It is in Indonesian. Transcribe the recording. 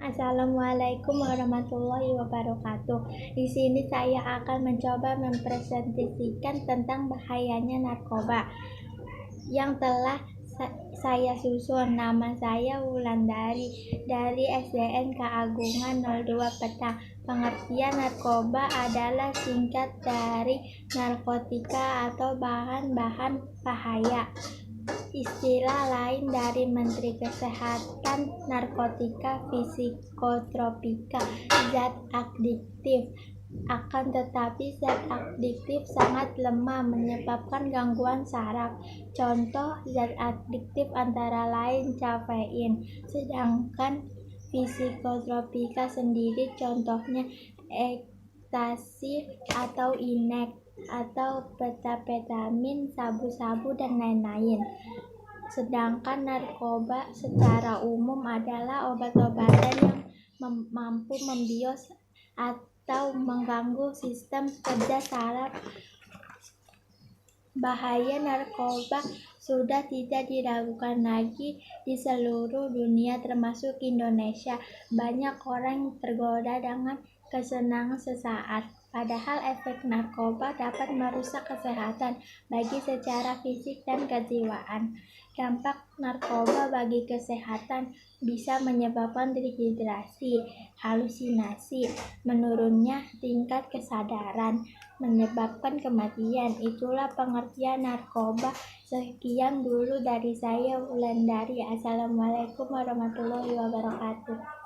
Assalamualaikum warahmatullahi wabarakatuh. Di sini saya akan mencoba mempresentasikan tentang bahayanya narkoba yang telah saya susun. Nama saya Wulandari dari SDN Keagungan 02 Petang. Pengertian narkoba adalah singkat dari narkotika atau bahan-bahan bahaya. Istilah lain dari Menteri Kesehatan, narkotika psikotropika, zat adiktif. Akan tetapi zat adiktif sangat lemah menyebabkan gangguan saraf. Contoh zat adiktif antara lain kafein. Sedangkan psikotropika sendiri contohnya ekstasi atau inek atau metapetamin, sabu-sabu dan lain-lain. Sedangkan narkoba secara umum adalah obat-obatan yang mampu membius atau mengganggu sistem kerja saraf. Bahaya narkoba sudah tidak diragukan lagi di seluruh dunia termasuk Indonesia. Banyak orang tergoda dengan kesenangan sesaat, padahal efek narkoba dapat merusak kesehatan bagi secara fisik dan kejiwaan. Dampak narkoba bagi kesehatan bisa menyebabkan dehidrasi, halusinasi, menurunnya tingkat kesadaran, menyebabkan kematian. Itulah pengertian narkoba. Sekian dulu dari saya, Wulandari. Assalamualaikum warahmatullahi wabarakatuh.